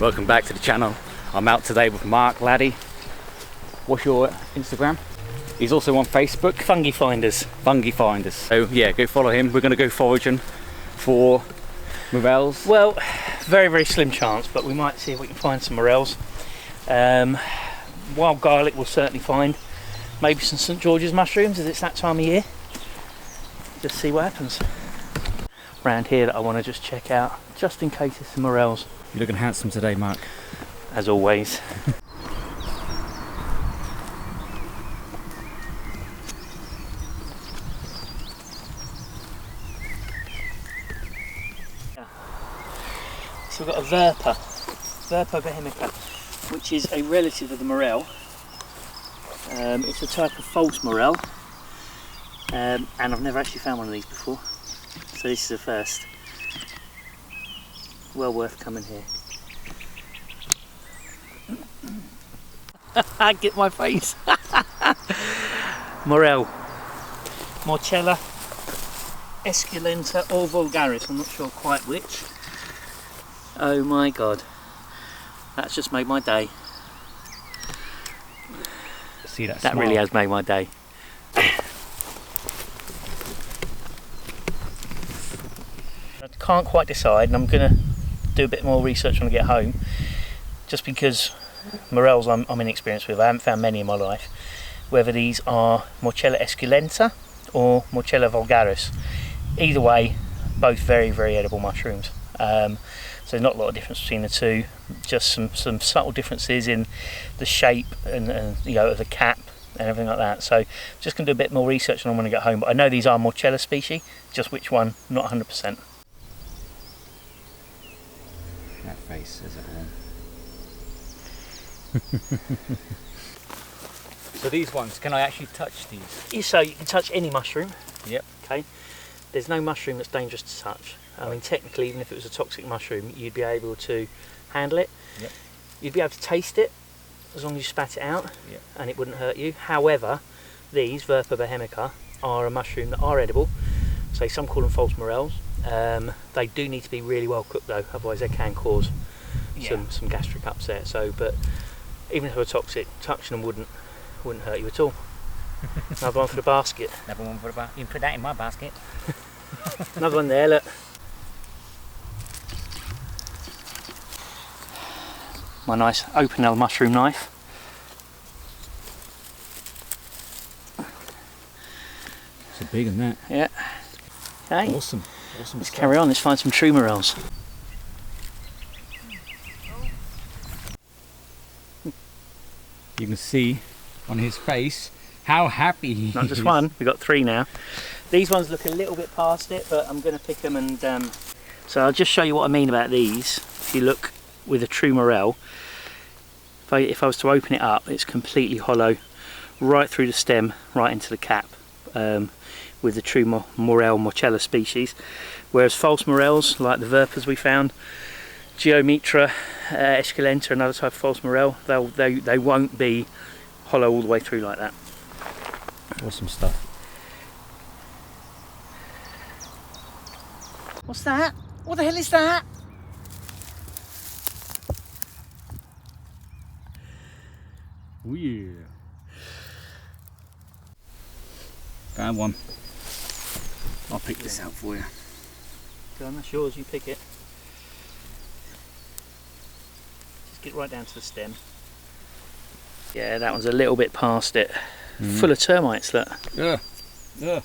welcome back to the channel. I'm out today with Marc, laddie. What's your Instagram? He's also on Facebook. Fungi Finders. Fungi Finders. So yeah, go follow him. We're going to go foraging for morels. Well, very, very slim chance, but we might see if we can find some morels. Wild garlic we'll certainly find. Maybe some St George's mushrooms, as it's that time of year. Just see what happens. Around here that I want to just check out, just in case there's some morels. You're looking handsome today, Marc. As always. So we've got a VERPA CONICA, which is a relative of the morel. It's a type of false morel, and I've never actually found one of these before, so this is a first. Well worth coming here. Get my face. Morel, Morchella, Esculenta or vulgaris, I'm not sure quite which. Oh my god, that's just made my day. See that? That smile? really has made my day. I can't quite decide, and I'm going to do a bit more research when I get home, just because morels I'm inexperienced with. I haven't found many in my life. Whether these are Morchella esculenta or Morchella vulgaris. Either way, both very, very edible mushrooms. So not a lot of difference between the two, just some subtle differences in the shape and you know, of the cap and everything like that. So just going to do a bit more research on them when I get home, but I know these are Morchella species, just which one, not 100%. That face says it all. So these ones, can I actually touch these? So you can touch any mushroom. Yep. Okay. There's no mushroom that's dangerous to touch. I mean, technically, even if it was a toxic mushroom, you'd be able to handle it. Yep. You'd be able to taste it as long as you spat it out, Yep. and it wouldn't hurt you. However, these VERPA CONICA are a mushroom that are edible. So some call them false morels. They do need to be really well cooked though, otherwise they can cause some gastric upset. So, but even if they were toxic, touching them wouldn't hurt you at all. Another one for the basket. Another one for the basket. You can put that in my basket. Another one there, look. My nice open L mushroom knife. It's a big one, that. Yeah. Okay. Awesome. Awesome. Let's carry on. Let's find some true morels. You can see on his face how happy he is. Not just one. We've got three now. These ones look a little bit past it, but I'm going to pick them and. So I'll just show you what I mean about these. If you look with a true morel, if I was to open it up, it's completely hollow, right through the stem, right into the cap, with the true morel Morchella species. Whereas false morels, like the VERPAs we found, Geometra, Esculenta, another type of false morel, they won't be hollow all the way through like that. Awesome stuff. What's that? What the hell is that? Oh yeah. Found one. I'll pick this out for you. Go on, that's yours, you pick it. Just get right down to the stem. Yeah, that one's a little bit past it. Full of termites, look. Yeah. Yeah.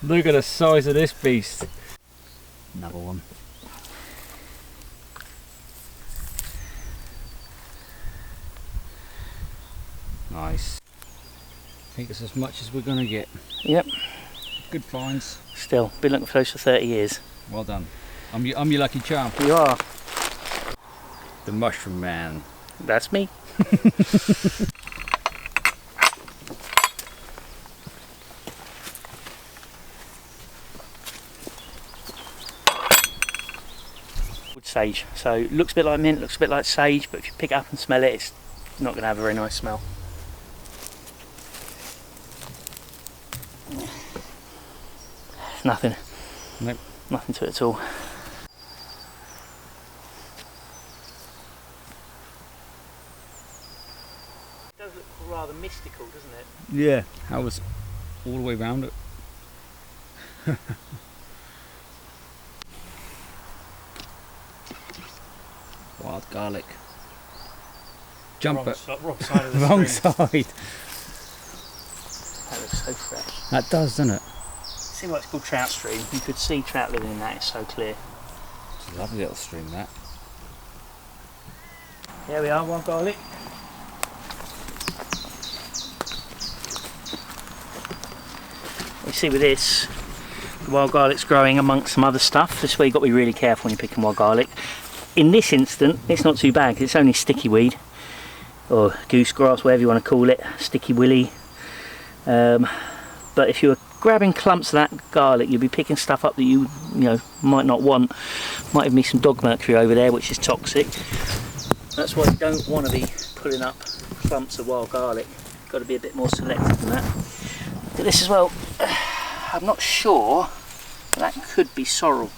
Look at the size of this beast. Another one. Nice. I think it's as much as we're gonna get. Yep. Good finds. Still, been looking for those for 30 years. Well done. I'm your lucky charm. You are. The mushroom man. That's me. Wood sage. So looks a bit like mint, looks a bit like sage, but if you pick it up and smell it, it's not going to have a very nice smell. Nothing. Nope. Nothing to it at all. does look rather mystical, doesn't it? Yeah, that was all the way round it. Wild garlic. Jumper. Wrong side of the Wrong stream. side. That looks so fresh. That does, doesn't it? See why it's called trout stream? You could see trout living in that, it's so clear. It's a lovely little stream, that. There we are, wild garlic. You see with this, the wild garlic's growing amongst some other stuff. This is where you've got to be really careful when you're picking wild garlic. In this instant, it's not too bad, 'cause it's only sticky weed, or goose grass, whatever you want to call it, sticky willy. But if you were grabbing clumps of that garlic, you'd be picking stuff up that you might not want. Might even be some dog mercury over there, which is toxic. That's why you don't want to be pulling up clumps of wild garlic. You've got to be a bit more selective than that. Look at this as well. I'm not sure, but that could be sorrel.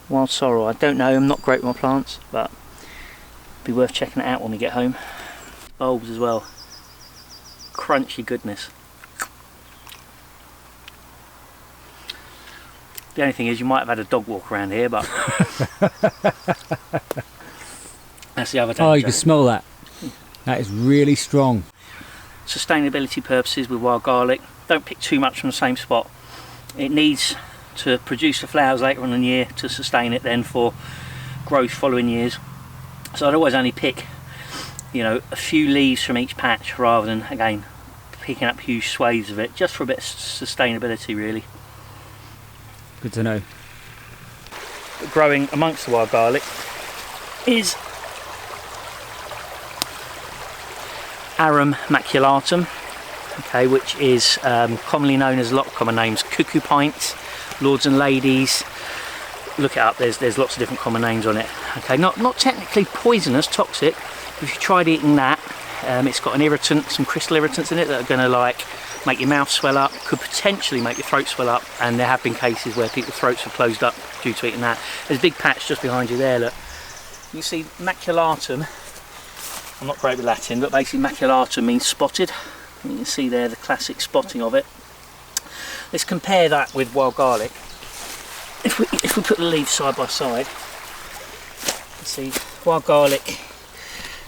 Wild sorrel, I don't know, I'm not great with my plants, but it'd be worth checking it out when we get home. Bulbs as well. Crunchy goodness. The only thing is you might have had a dog walk around here, but that's the other danger. Oh, you can smell that. That is really strong. Sustainability purposes with wild garlic, don't pick too much from the same spot. It needs to produce the flowers later on in the year to sustain it then for growth following years. So I'd always only pick, a few leaves from each patch rather than, again, picking up huge swathes of it, just for a bit of sustainability really. Good to know. Growing amongst the wild garlic is Arum maculatum, okay, which is commonly known as a lot of common names: cuckoo pint, lords and ladies. Look it up. There's lots of different common names on it. Okay, not technically poisonous, toxic. If you tried eating that, it's got an irritant, some crystal irritants in it that are going to make your mouth swell up, could potentially make your throat swell up, and there have been cases where people's throats have closed up due to eating that. There's a big patch just behind you there. Look, you see maculatum. I'm not great with Latin, but basically maculatum means spotted. You can see there the classic spotting of it. Let's compare that with wild garlic. If we put the leaves side by side, you see wild garlic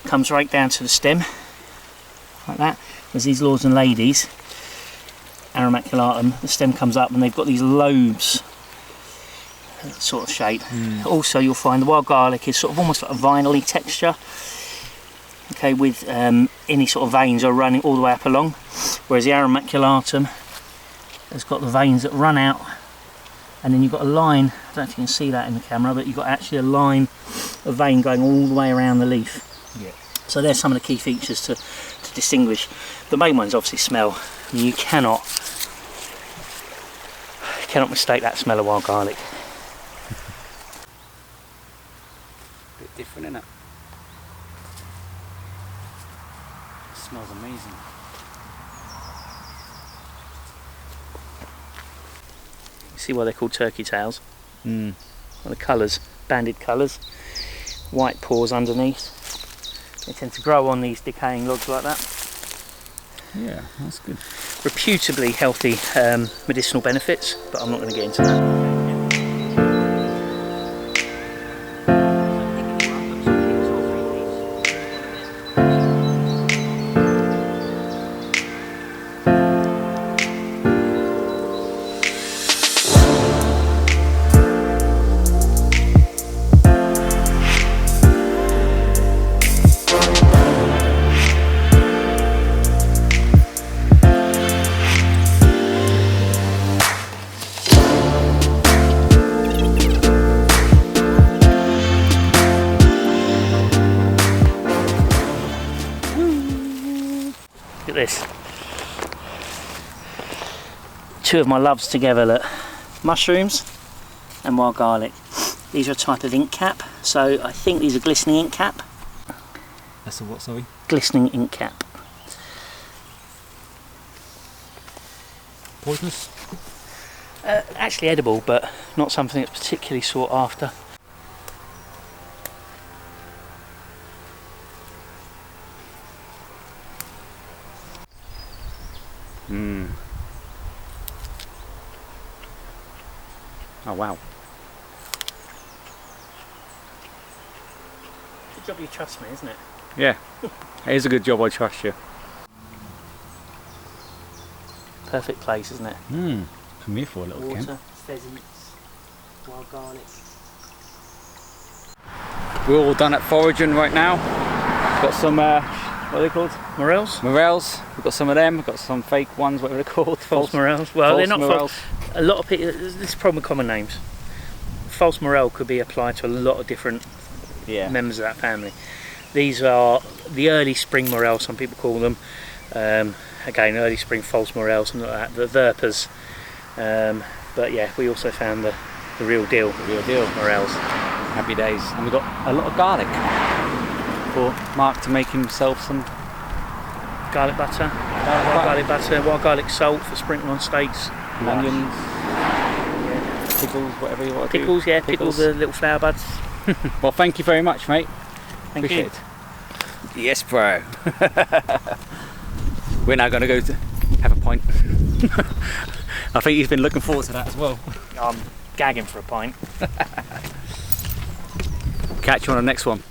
comes right down to the stem, like that. There's these lords and ladies, Arum maculatum, the stem comes up and they've got these lobes sort of shape. Also you'll find the wild garlic is sort of almost like a vinyl-y texture. Okay, with any sort of veins are running all the way up along, whereas the Arum maculatum has got the veins that run out, and then you've got a line, I don't know if you can see that in the camera, but you've got actually a line of vein going all the way around the leaf. Yeah. So there's some of the key features to distinguish. The main one's obviously smell. I mean, you cannot mistake that smell of wild garlic. Bit different, isn't it? Smells amazing. You see why they're called turkey tails? Well, the colours, banded colours, white pores underneath. They tend to grow on these decaying logs like that. Yeah, that's good. Reputably healthy medicinal benefits, but I'm not going to get into that. Look at this. Two of my loves together, look. Mushrooms and wild garlic. These are a type of ink cap, so I think these are glistening ink cap. That's a what, sorry? Glistening ink cap. Poisonous? Actually edible, but not something that's particularly sought after. Oh wow. Good job you trust me, isn't it? Yeah. It is a good job I trust you. Perfect place, isn't it? Come here for a little Water, camp. pheasants, wild garlic. We're all done at foraging right now. Got some, what are they called? Morels? Morels. We've got some of them. We've got some fake ones, whatever they're called. False morels. Well, they're not morels. A lot of people. This is the problem with common names. False morel could be applied to a lot of different members of that family. These are the early spring morels, some people call them. Again, early spring false morels, something like that. The VERPAs. But yeah, we also found the real deal. The real deal. Morels. Happy days. And we've got a lot of garlic for Mark to make himself some Garlic butter. Garlic butter, wild garlic salt for sprinkling on steaks. and onions, pickles, whatever you want to do. Pickles, yeah, pickle the little flower buds. Well, thank you very much, mate. Thank Appreciate you. it. Yes, bro. We're now going to go to have a pint. I think he's been looking forward to that as well. I'm gagging for a pint. Catch you on the next one.